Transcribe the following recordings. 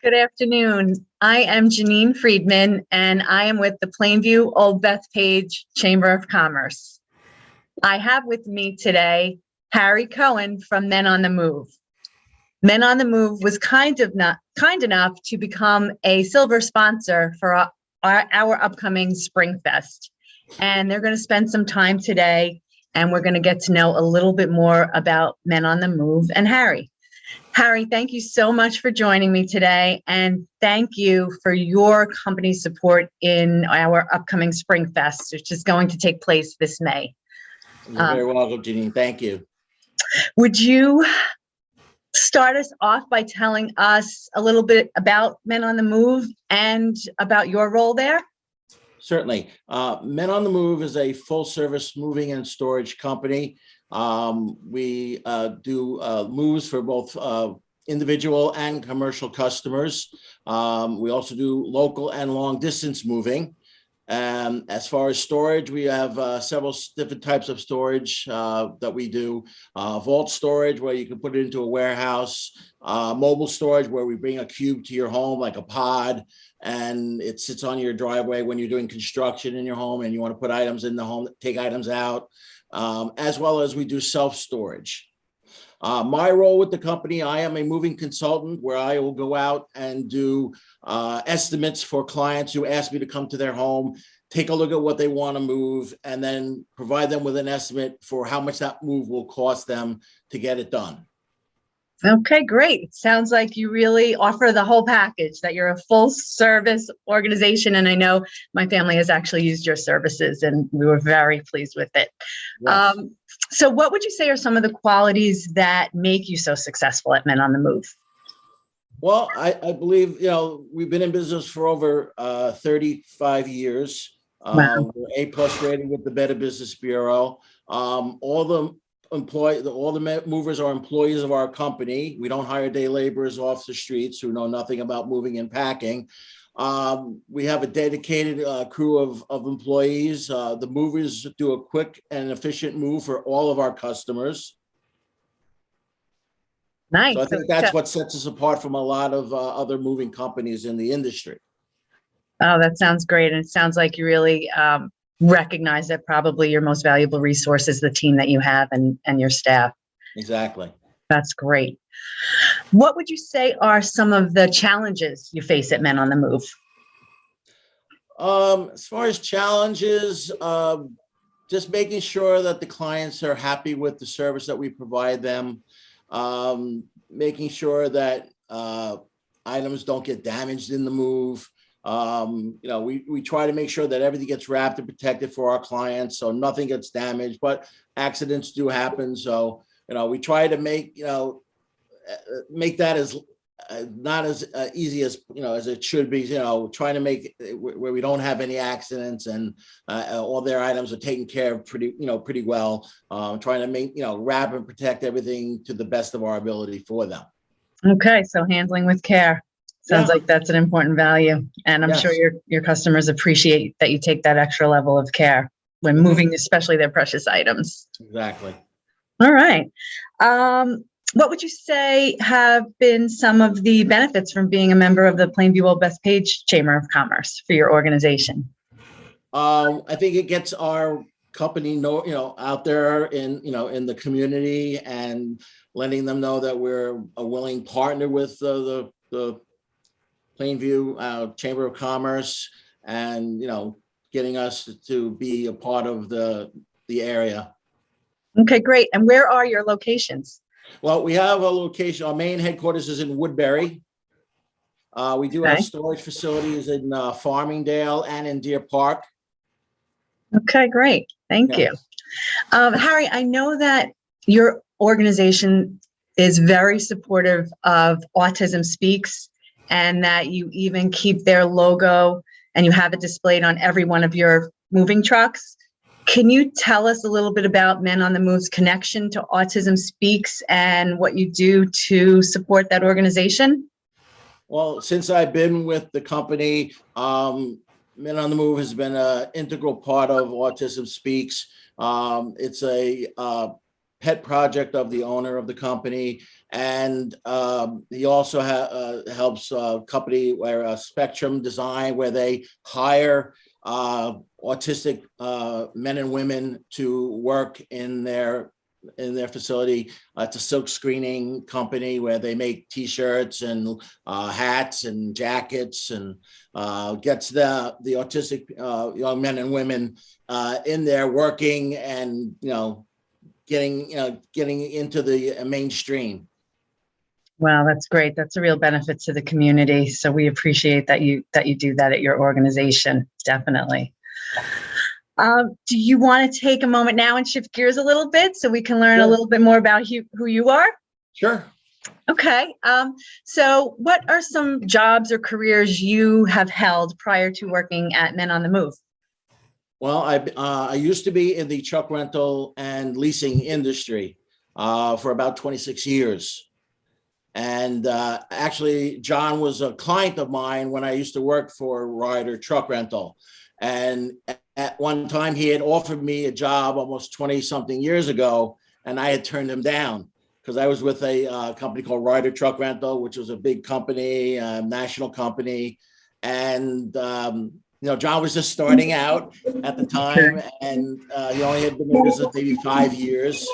Good afternoon. I am Janine Friedman, and I am with the Planview-Old Bethpage Chamber of Commerce. I have with me today Harry Cohen from Men on the Move. Men on the Move was kind enough to become a silver sponsor for our upcoming SpringFest. And they're going to spend some time today, and we're going to get to know a little bit more about Men on the Move and Harry. Harry, thank you so much for joining me today, and thank you for your company's support in our upcoming SpringFest, which is going to take place this May. You're very welcome, Janine. Thank you. Would you start us off by telling us a little bit about Men on the Move and about your role there? Certainly. Men on the Move is a full-service moving and storage company. We do moves for both individual and commercial customers. We also do local and long distance moving. As far as storage, we have several different types of storage that we do. Vault storage, where you can put it into a warehouse. Mobile storage, where we bring a cube to your home like a pod, and it sits on your driveway when you're doing construction in your home and you want to put items in the home, take items out. As well as we do self-storage. My role with the company, I am a moving consultant where I will go out and do estimates for clients who ask me to come to their home, take a look at what they want to move, and then provide them with an estimate for how much that move will cost them to get it done. Okay, great. It sounds like you really offer the whole package, that you're a full service organization. And I know my family has actually used your services and we were very pleased with it. Yes. So what would you say are some of the qualities that make you so successful at Men on the Move? Well, I believe, we've been in business for over 35 years. Wow. We're A+ rated with the Better Business Bureau. All the movers are employees of our company. We don't hire day laborers off the streets who know nothing about moving and packing. We have a dedicated crew of employees. The movers do a quick and efficient move for all of our customers. Nice. So I think that's what sets us apart from a lot of other moving companies in the industry. Oh, that sounds great. And it sounds like you really recognize that probably your most valuable resource is the team that you have and your staff. Exactly. That's great. What would you say are some of the challenges you face at Men on the Move? As far as challenges, just making sure that the clients are happy with the service that we provide them, making sure that items don't get damaged in the move. We try to make sure that everything gets wrapped and protected for our clients, so nothing gets damaged, but accidents do happen. So, we try to make that as not as easy as, as it should be, trying to make it where we don't have any accidents and all their items are taken care of pretty well. Trying to make, wrap and protect everything to the best of our ability for them. Okay, so handling with care. Sounds like that's an important value. And I'm sure your customers appreciate that you take that extra level of care when moving, especially their precious items. Exactly. All right. What would you say have been some of the benefits from being a member of the Planview-Old Bethpage Chamber of Commerce for your organization? I think it gets our company out there in the community and letting them know that we're a willing partner with the Plainview Chamber of Commerce, and getting us to be a part of the area. Okay, great. And where are your locations? Well, we have a location. Our main headquarters is in Woodbury. We do have storage facilities in Farmingdale and in Deer Park. Okay, great. Thank you. Harry, I know that your organization is very supportive of Autism Speaks, and that you even keep their logo and you have it displayed on every one of your moving trucks. Can you tell us a little bit about Men on the Move's connection to Autism Speaks and what you do to support that organization? Well, since I've been with the company, Men on the Move has been an integral part of Autism Speaks. It's a pet project of the owner of the company. And he also helps a company where Spectrum Design, where they hire autistic men and women to work in their facility. It's a silk screening company where they make T-shirts and hats and jackets, and gets the autistic young men and women in there working, and getting into the mainstream. Wow, that's great. That's a real benefit to the community. So we appreciate that you do that at your organization. Definitely. Do you want to take a moment now and shift gears a little bit so we can learn a little bit more about who you are? Sure. Okay. So what are some jobs or careers you have held prior to working at Men on the Move? Well, I used to be in the truck rental and leasing industry for about 26 years. And actually, John was a client of mine when I used to work for Ryder Truck Rental. And at one time, he had offered me a job almost 20-something years ago, and I had turned him down because I was with a company called Ryder Truck Rental, which was a big company, national company. And John was just starting out at the time, and he only had been in business maybe 5 years.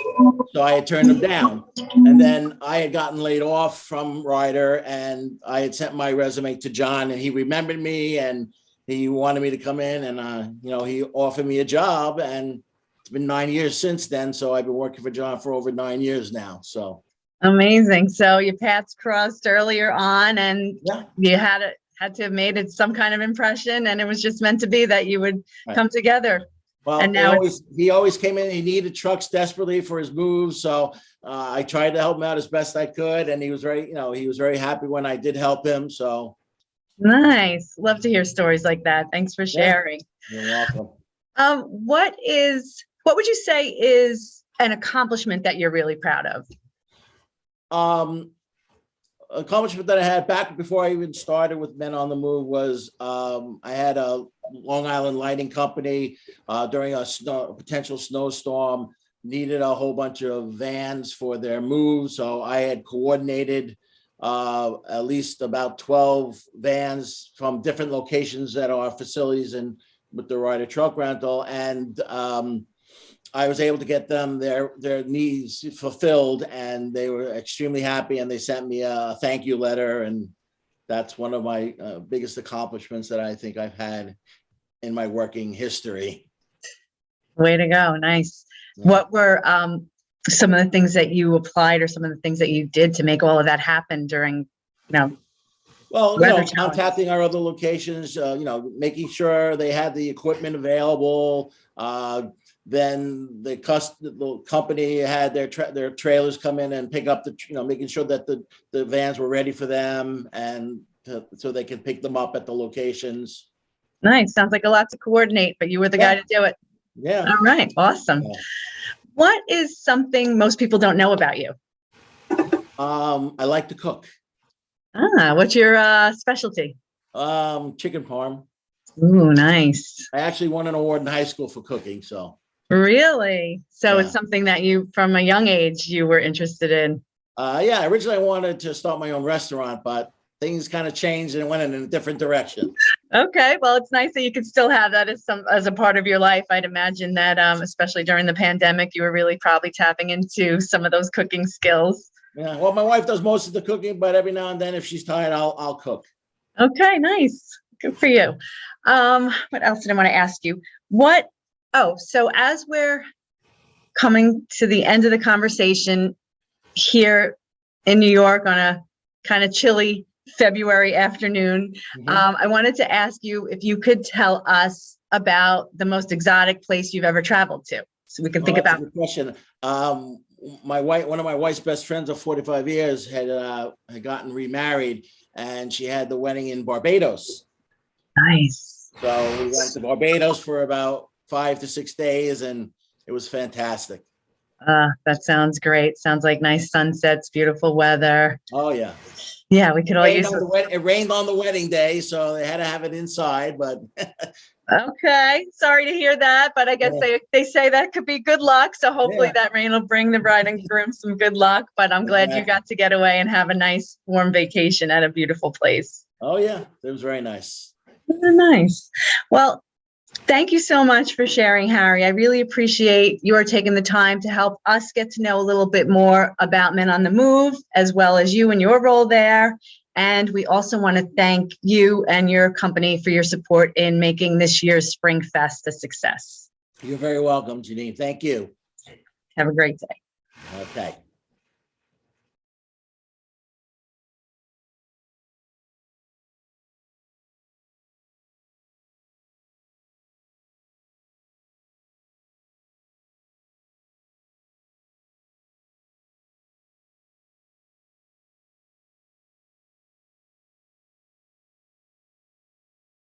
So I had turned him down. And then I had gotten laid off from Ryder, and I had sent my resume to John, and he remembered me, and he wanted me to come in, and he offered me a job, and it's been 9 years since then. So I've been working for John for over 9 years now. So amazing. So your paths crossed earlier on, and yeah, you had to have made it some kind of impression, and it was just meant to be that you would come together. Well, and now he always came in. He needed trucks desperately for his moves, so I tried to help him out as best I could, and he was very happy when I did help him. So nice. Love to hear stories like that. Thanks for sharing. You're welcome. What would you say is an accomplishment that you're really proud of? Accomplishment that I had back before I even started with Men on the Move was I had a Long Island lighting company during a potential snowstorm, needed a whole bunch of vans for their moves. So I had coordinated at least about 12 vans from different locations at our facilities and with the Ryder Truck Rental. And I was able to get them their needs fulfilled, and they were extremely happy, and they sent me a thank you letter. And that's one of my biggest accomplishments that I think I've had in my working history. Way to go. Nice. Yeah. What were some of the things that you applied, or some of the things that you did to make all of that happen during, contacting our other locations, making sure they had the equipment available. Then the company had their trailers come in and pick up making sure that the vans were ready for them, and so they could pick them up at the locations. Nice. Sounds like a lot to coordinate, but you were the guy to do it. Yeah. All right. Awesome. Yeah. What is something most people don't know about you? I like to cook. What's your specialty? Chicken parm. Ooh, nice. I actually won an award in high school for cooking, so. Really? So it's something that you, from a young age, you were interested in? Yeah, originally I wanted to start my own restaurant, but things kind of changed and went in a different direction. Okay, well, it's nice that you could still have that as a part of your life. I'd imagine that, especially during the pandemic, you were really probably tapping into some of those cooking skills. Yeah, well, my wife does most of the cooking, but every now and then, if she's tired, I'll cook. Okay, nice. Good for you. What else did I want to ask you? So as we're coming to the end of the conversation here in New York on a kind of chilly February afternoon, I wanted to ask you if you could tell us about the most exotic place you've ever traveled to, so we can think about. That's a good question. One of my wife's best friends of 45 years had gotten remarried, and she had the wedding in Barbados. Nice. So we went to Barbados for about 5 to 6 days, and it was fantastic. That sounds great. Sounds like nice sunsets, beautiful weather. Oh yeah. Yeah, we could all use it. It rained on the wedding day, so they had to have it inside, but Okay, sorry to hear that, but I guess they say that could be good luck. So hopefully Yeah. that rain will bring the bride and groom some good luck. But I'm glad you Exactly. got to get away and have a nice warm vacation at a beautiful place. Oh, yeah, it was very nice. Oh, nice. Well, thank you so much for sharing, Harry. I really appreciate your taking the time to help us get to know a little bit more about Men on the Move, as well as you and your role there. And we also want to thank you and your company for your support in making this year's SpringFest a success. You're very welcome, Janine. Thank you. Have a great day. Okay.